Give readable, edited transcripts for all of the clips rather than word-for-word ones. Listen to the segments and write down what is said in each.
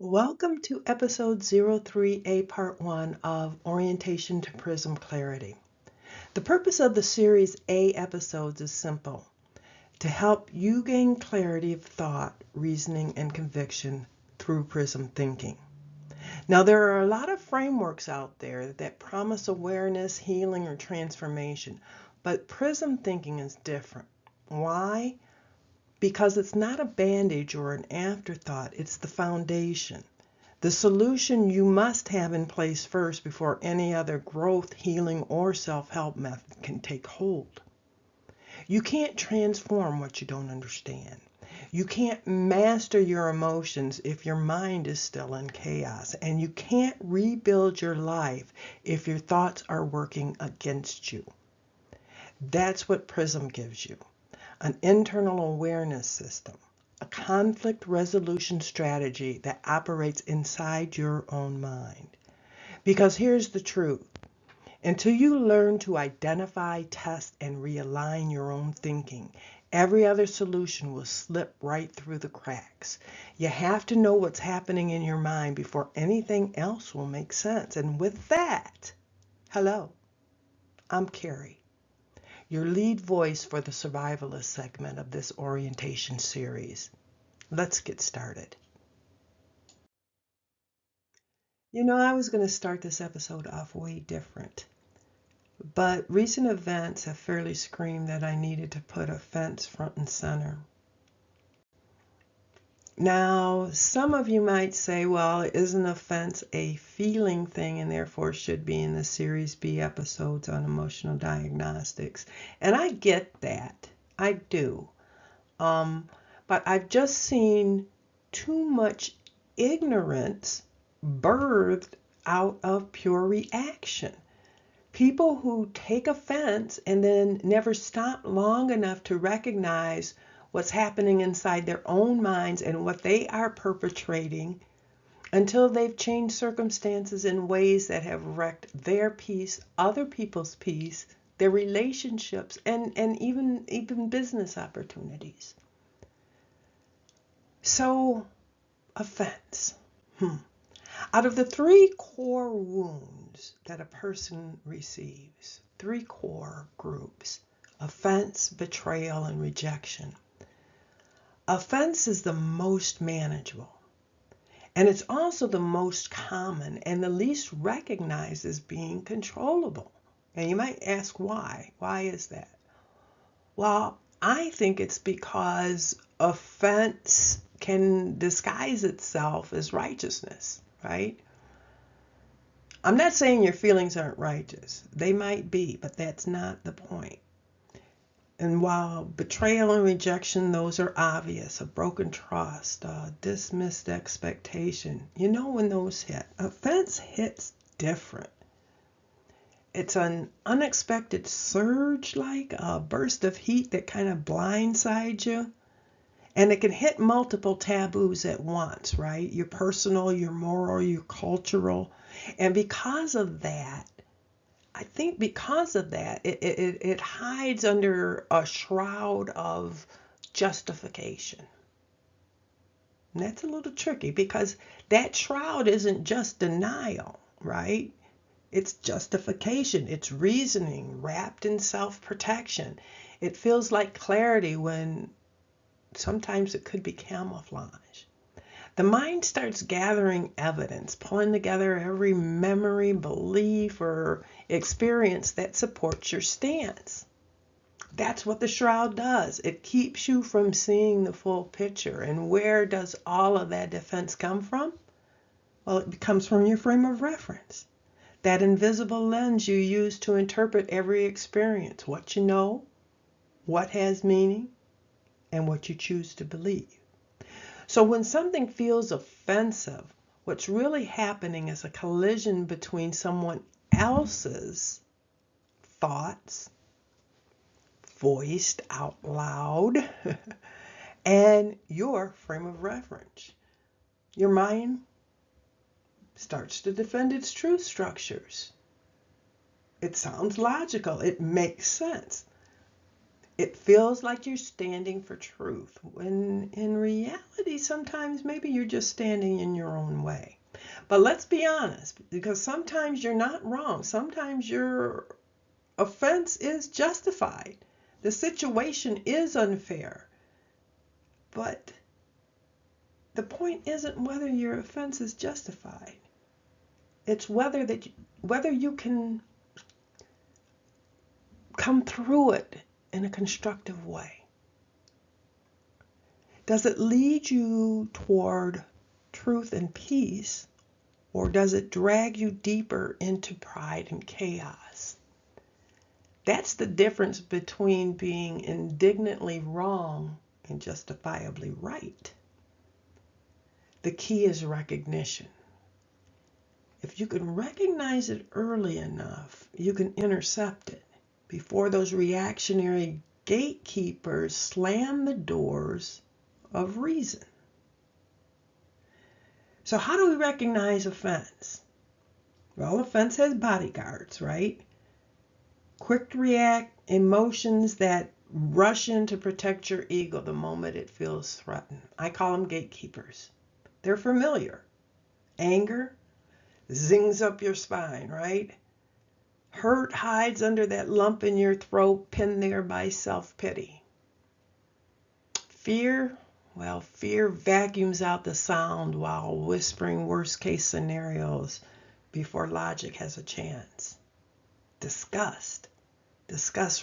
Welcome to episode 03A part 1 of Orientation to Prism Clarity. The purpose of the series A episodes is simple: to help you gain clarity of thought, reasoning, and conviction through Prism thinking. Now, there are a lot of frameworks out there that promise awareness, healing, or transformation, but Prism thinking is different. Why? Because it's not a bandage or an afterthought, it's the foundation. The solution you must have in place first before any other growth, healing, or self-help method can take hold. You can't transform what you don't understand. You can't master your emotions if your mind is still in chaos, and you can't rebuild your life if your thoughts are working against you. That's what Prism gives you: an internal awareness system, a conflict resolution strategy that operates inside your own mind. Because here's the truth: until you learn to identify, test, and realign your own thinking, every other solution will slip right through the cracks. You have to know what's happening in your mind before anything else will make sense. And with that, hello, I'm Carrie, your lead voice for the survivalist segment of this orientation series. Let's get started. I was going to start this episode off way different, but recent events have fairly screamed that I needed to put offense front and center. Now, some of you might say, well, isn't offense a feeling thing and therefore should be in the Series B episodes on emotional diagnostics? And I get that. I do. But I've just seen too much ignorance birthed out of pure reaction. People who take offense and then never stop long enough to recognize what's happening inside their own minds and what they are perpetrating until they've changed circumstances in ways that have wrecked their peace, other people's peace, their relationships, and even business opportunities. So, offense. Out of the 3 core wounds that a person receives, 3 core groups: offense, betrayal, and rejection. Offense is the most manageable, and it's also the most common and the least recognized as being controllable. And you might ask why. Why is that? Well, I think it's because offense can disguise itself as righteousness, right? I'm not saying your feelings aren't righteous. They might be, but that's not the point. And while betrayal and rejection, those are obvious: a broken trust, a dismissed expectation. You know when those hit. Offense hits different. It's an unexpected surge, like a burst of heat that kind of blindsides you. And it can hit multiple taboos at once, right? Your personal, your moral, your cultural. And because of that, it hides under a shroud of justification. And that's a little tricky because that shroud isn't just denial, right? It's justification, it's reasoning wrapped in self-protection. It feels like clarity when sometimes it could be camouflage. The mind starts gathering evidence, pulling together every memory, belief, or experience that supports your stance. That's what the shroud does. It keeps you from seeing the full picture. And where does all of that defense come from? Well, it comes from your frame of reference. That invisible lens you use to interpret every experience, what you know, what has meaning, and what you choose to believe. So when something feels offensive, what's really happening is a collision between someone else's thoughts, voiced out loud, and your frame of reference. Your mind starts to defend its truth structures. It sounds logical. It makes sense. It feels like you're standing for truth, when in reality, sometimes maybe you're just standing in your own way. But let's be honest, because sometimes you're not wrong. Sometimes your offense is justified. The situation is unfair. But the point isn't whether your offense is justified. It's whether you can come through it in a constructive way. Does it lead you toward truth and peace, or does it drag you deeper into pride and chaos? That's the difference between being indignantly wrong and justifiably right. The key is recognition. If you can recognize it early enough, you can intercept it before those reactionary gatekeepers slam the doors of reason. So how do we recognize offense? Well, offense has bodyguards, right? Quick to react, emotions that rush in to protect your ego the moment it feels threatened. I call them gatekeepers. They're familiar. Anger zings up your spine, right? Hurt hides under that lump in your throat, pinned there by self-pity. Fear vacuums out the sound while whispering worst-case scenarios before logic has a chance. Disgust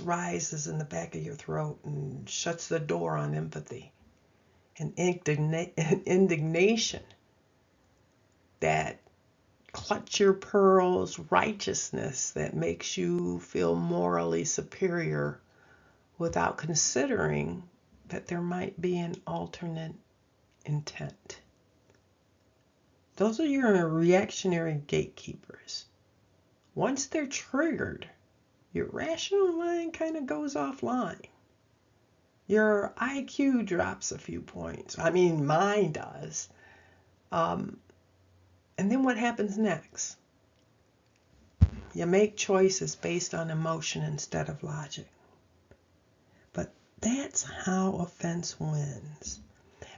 rises in the back of your throat and shuts the door on empathy. And indignation, that clutch your pearls righteousness that makes you feel morally superior without considering that there might be an alternate intent. Those are your reactionary gatekeepers. Once they're triggered, your rational mind kind of goes offline. Your IQ drops a few points. I mean, mine does. And then what happens next? You make choices based on emotion instead of logic. But that's how offense wins.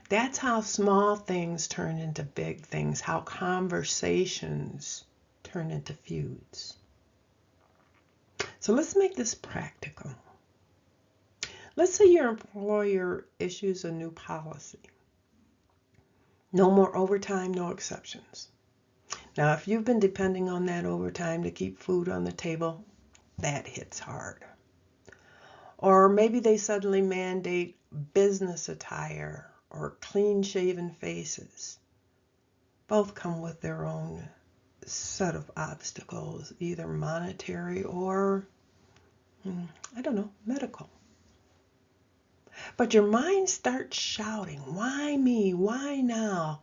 That's how small things turn into big things, how conversations turn into feuds. So let's make this practical. Let's say your employer issues a new policy. No more overtime, no exceptions. Now, if you've been depending on that overtime to keep food on the table, that hits hard. Or maybe they suddenly mandate business attire or clean-shaven faces. Both come with their own set of obstacles, either monetary or, medical. But your mind starts shouting, why me? Why now?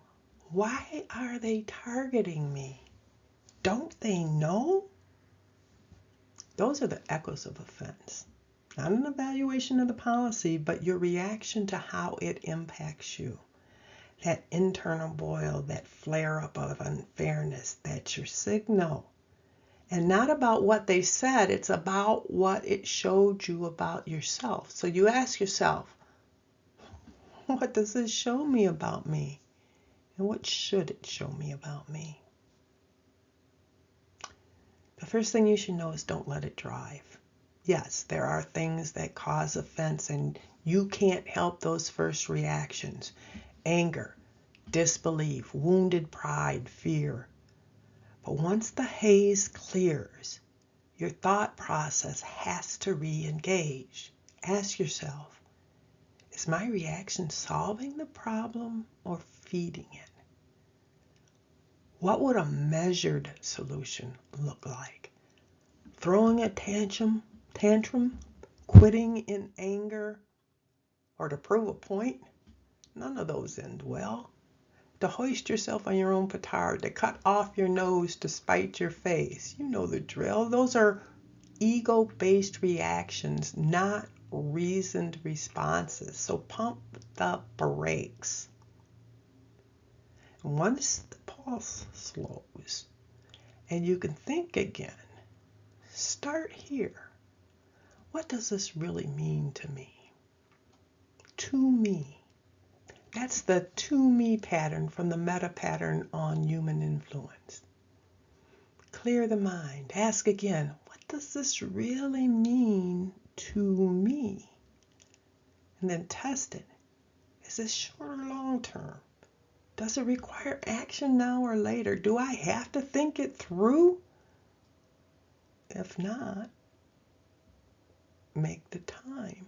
Why are they targeting me? Don't they know? Those are the echoes of offense. Not an evaluation of the policy, but your reaction to how it impacts you. That internal boil, that flare-up of unfairness, that's your signal. And not about what they said, it's about what it showed you about yourself. So you ask yourself, what does this show me about me? And what should it show me about me? The first thing you should know is don't let it drive. Yes, there are things that cause offense, and you can't help those first reactions. Anger, disbelief, wounded pride, fear. But once the haze clears, your thought process has to re-engage. Ask yourself, is my reaction solving the problem or feeding it? What would a measured solution look like? Throwing a tantrum, quitting in anger, or to prove a point? None of those end well. To hoist yourself on your own petard, to cut off your nose to spite your face. You know the drill. Those are ego-based reactions, not reasoned responses. So pump the brakes. Once the pulse slows and you can think again, start here. what does this really mean to me? To me. That's the to me pattern from the meta pattern on human influence. Clear the mind. Ask again, what does this really mean to me? And then test it. Is this short or long term? Does it require action now or later? Do I have to think it through? If not, make the time.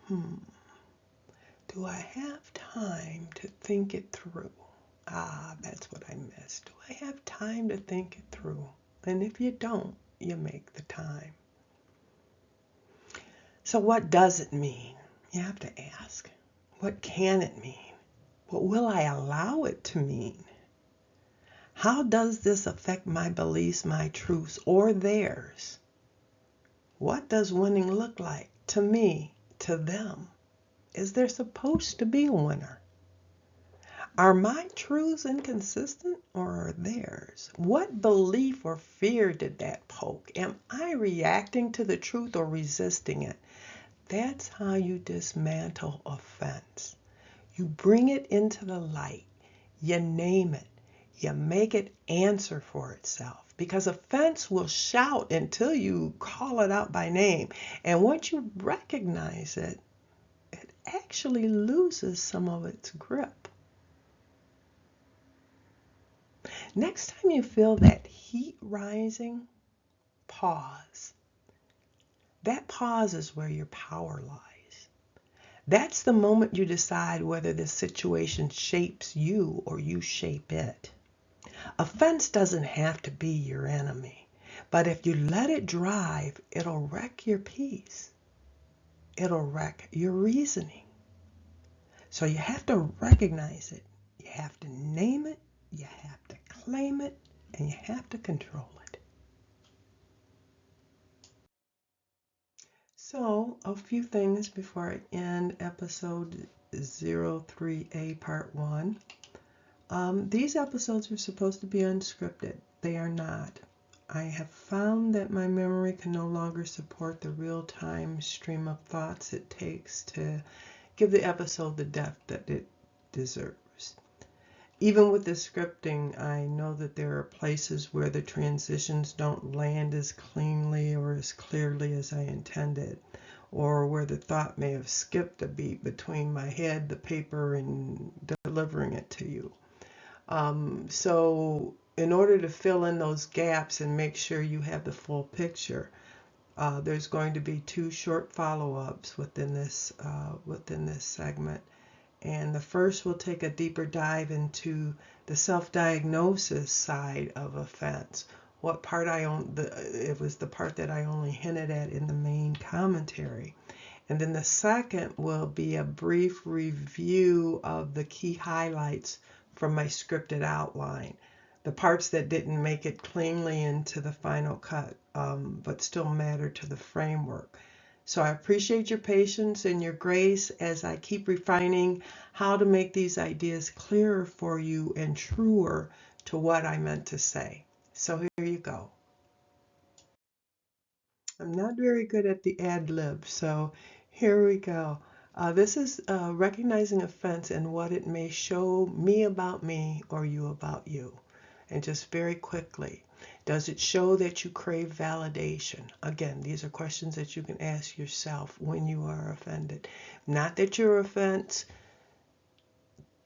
Do I have time to think it through? That's what I missed. Do I have time to think it through? And if you don't, you make the time. So what does it mean? You have to ask. What can it mean? What will I allow it to mean? How does this affect my beliefs, my truths, or theirs? What does winning look like to me, to them? Is there supposed to be a winner? Are my truths inconsistent or are theirs? What belief or fear did that poke? Am I reacting to the truth or resisting it? That's how you dismantle offense. You bring it into the light. You name it. You make it answer for itself. Because offense will shout until you call it out by name. And once you recognize it, it actually loses some of its grip. Next time you feel that heat rising, pause. That pause is where your power lies. That's the moment you decide whether this situation shapes you or you shape it. Offense doesn't have to be your enemy, but if you let it drive, it'll wreck your peace. It'll wreck your reasoning. So you have to recognize it. You have to name it. You have to claim it. And you have to control it. So, a few things before I end episode 03A part 1. These episodes are supposed to be unscripted. They are not. I have found that my memory can no longer support the real-time stream of thoughts it takes to give the episode the depth that it deserves. Even with the scripting, I know that there are places where the transitions don't land as cleanly or as clearly as I intended, or where the thought may have skipped a beat between my head, the paper, and delivering it to you. So in order to fill in those gaps and make sure you have the full picture, there's going to be 2 short follow-ups within this segment. And the first will take a deeper dive into the self-diagnosis side of offense. What part it was the part that I only hinted at in the main commentary. And then the second will be a brief review of the key highlights from my scripted outline. The parts that didn't make it cleanly into the final cut, but still matter to the framework. So I appreciate your patience and your grace as I keep refining how to make these ideas clearer for you and truer to what I meant to say. So here you go. I'm not very good at the ad lib, so here we go. This is recognizing offense and what it may show me about me or you about you. And just very quickly, does it show that you crave validation? Again, these are questions that you can ask yourself when you are offended. Not that your offense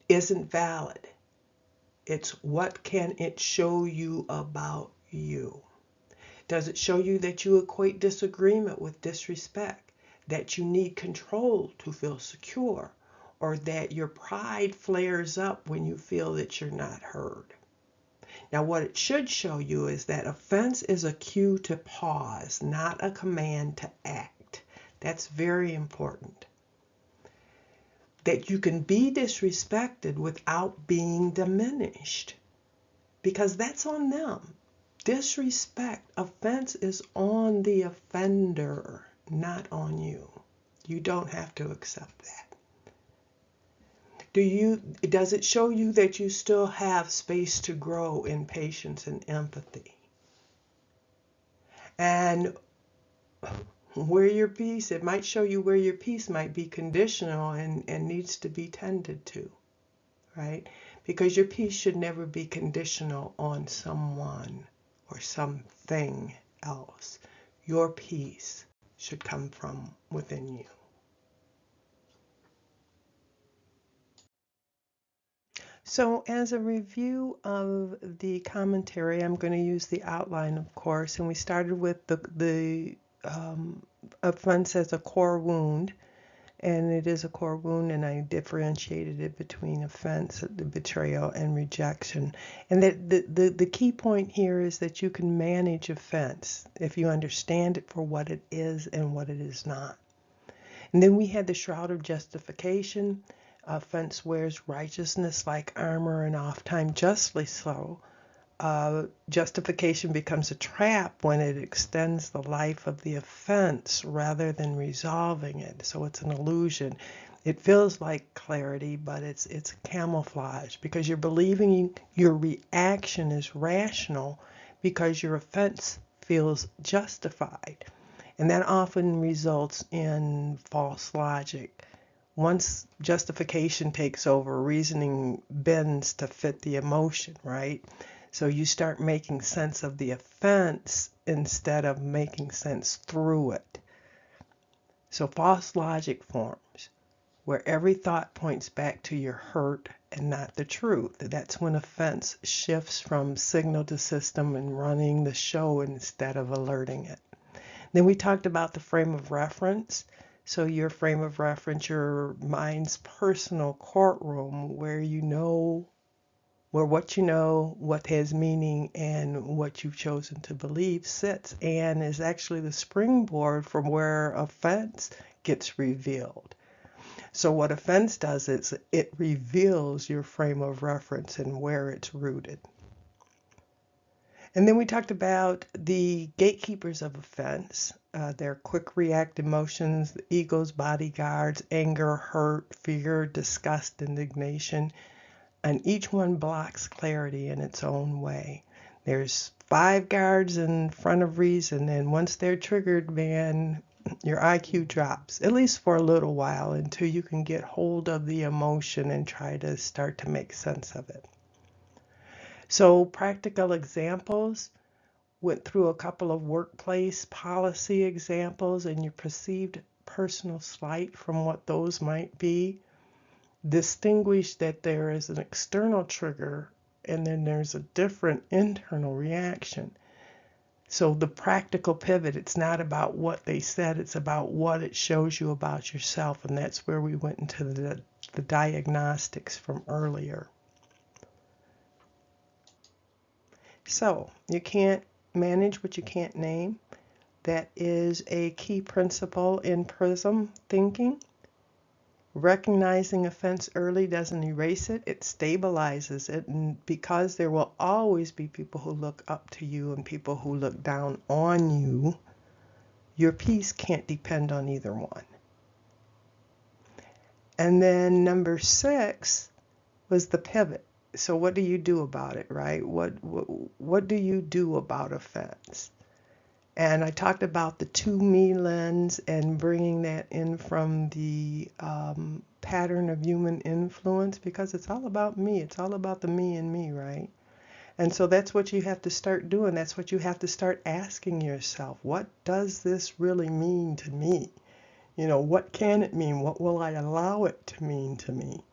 isn't valid. It's what can it show you about you? Does it show you that you equate disagreement with disrespect? That you need control to feel secure? Or that your pride flares up when you feel that you're not heard? Now, what it should show you is that offense is a cue to pause, not a command to act. That's very important. That you can be disrespected without being diminished, because that's on them. Disrespect, offense is on the offender, not on you. You don't have to accept that. Does it show you that you still have space to grow in patience and empathy? And where your peace, it might show you where your peace might be conditional and needs to be tended to, right? Because your peace should never be conditional on someone or something else. Your peace should come from within you. So as a review of the commentary, I'm going to use the outline, of course, and we started with the offense as a core wound, and it is a core wound, and I differentiated it between offense, the betrayal, and rejection. And that the key point here is that you can manage offense if you understand it for what it is and what it is not. And then we had the shroud of justification. Offense wears righteousness like armor, and oft-time justly so. Justification becomes a trap when it extends the life of the offense rather than resolving it. So it's an illusion. It feels like clarity, but it's camouflage, because you're believing your reaction is rational because your offense feels justified. And that often results in false logic. Once justification takes over, reasoning bends to fit the emotion, right? So you start making sense of the offense instead of making sense through it. So false logic forms where every thought points back to your hurt and not the truth. That's when offense shifts from signal to system and running the show instead of alerting it. Then we talked about the frame of reference. So your frame of reference, your mind's personal courtroom, where you know, where what you know, what has meaning, and what you've chosen to believe sits, and is actually the springboard from where offense gets revealed. So what offense does is it reveals your frame of reference and where it's rooted. And then we talked about the gatekeepers of offense. Their quick react emotions, the ego's bodyguards, anger, hurt, fear, disgust, indignation. And each one blocks clarity in its own way. There's 5 guards in front of reason, and once they're triggered, man, your IQ drops, at least for a little while, until you can get hold of the emotion and try to start to make sense of it. So practical examples, went through a couple of workplace policy examples and your perceived personal slight from what those might be. Distinguish that there is an external trigger and then there's a different internal reaction. So the practical pivot, it's not about what they said, it's about what it shows you about yourself, and that's where we went into the diagnostics from earlier. So you can't manage what you can't name. That is a key principle in Prism thinking. Recognizing offense early doesn't erase it, it stabilizes it. And because there will always be people who look up to you and people who look down on you, your peace can't depend on either one. And then number 6 was the pivot. So what do you do about it, right? What do you do about offense? And I talked about the 2-me lens and bringing that in from the pattern of human influence, because it's all about me. It's all about the me and me, right? And so that's what you have to start doing. That's what you have to start asking yourself. What does this really mean to me? You know, what can it mean? What will I allow it to mean to me?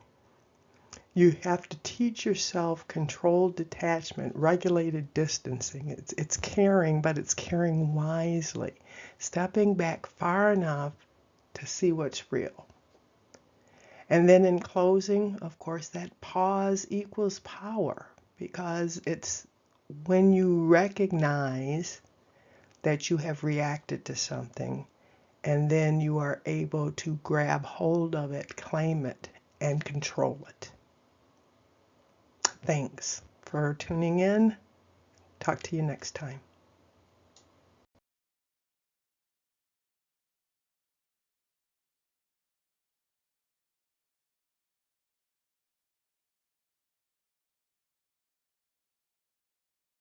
You have to teach yourself controlled detachment, regulated distancing. It's caring, but it's caring wisely. Stepping back far enough to see what's real. And then in closing, of course, that pause equals power, because it's when you recognize that you have reacted to something, and then you are able to grab hold of it, claim it, and control it. Thanks for tuning in. Talk to you next time.